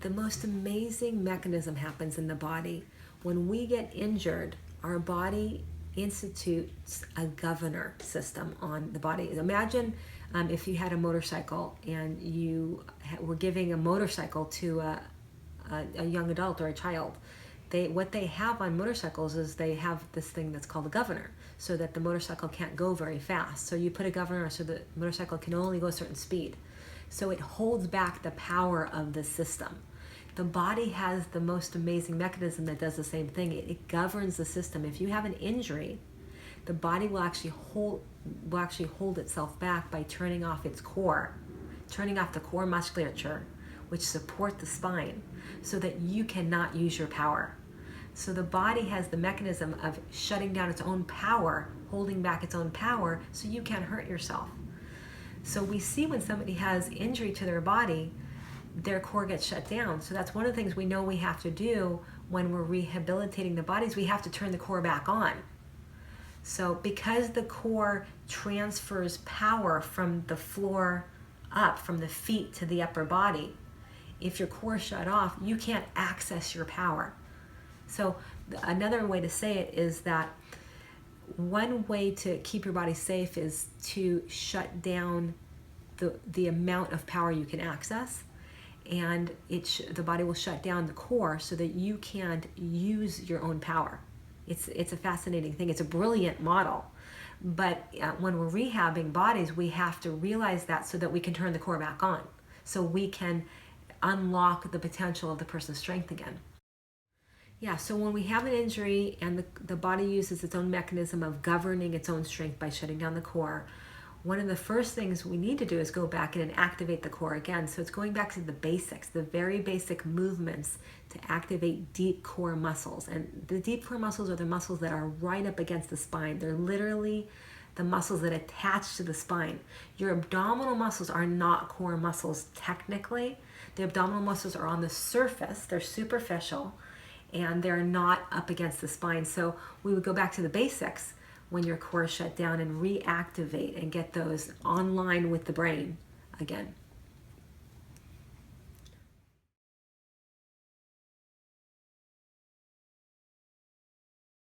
the most amazing mechanism happens in the body. When we get injured, our body institutes a governor system on the body. Imagine if you had a motorcycle and you were giving a motorcycle to a young adult or a child. What they have on motorcycles is they have this thing that's called a governor, so that the motorcycle can't go very fast. So you put a governor so the motorcycle can only go a certain speed. So it holds back the power of the system. The body has the most amazing mechanism that does the same thing. It governs the system. If you have an injury, the body will actually hold itself back by turning off its core, turning off the core musculature, which support the spine, so that you cannot use your power. So the body has the mechanism of shutting down its own power, holding back its own power, so you can't hurt yourself. So we see when somebody has injury to their body, their core gets shut down. So that's one of the things we know we have to do when we're rehabilitating the bodies. We have to turn the core back on. So because the core transfers power from the floor up, from the feet to the upper body, if your core is shut off, you can't access your power. So another way to say it is that one way to keep your body safe is to shut down the amount of power you can access, and the body will shut down the core so that you can't use your own power. It's a fascinating thing. It's a brilliant model. But when we're rehabbing bodies, we have to realize that so that we can turn the core back on, so we can unlock the potential of the person's strength again. Yeah, so when we have an injury and the body uses its own mechanism of governing its own strength by shutting down the core, one of the first things we need to do is go back in and activate the core again. So it's going back to the basics, the very basic movements to activate deep core muscles. And the deep core muscles are the muscles that are right up against the spine. They're literally the muscles that attach to the spine. Your abdominal muscles are not core muscles technically. The abdominal muscles are on the surface, they're superficial, and they're not up against the spine. So we would go back to the basics when your core is shut down and reactivate and get those online with the brain again.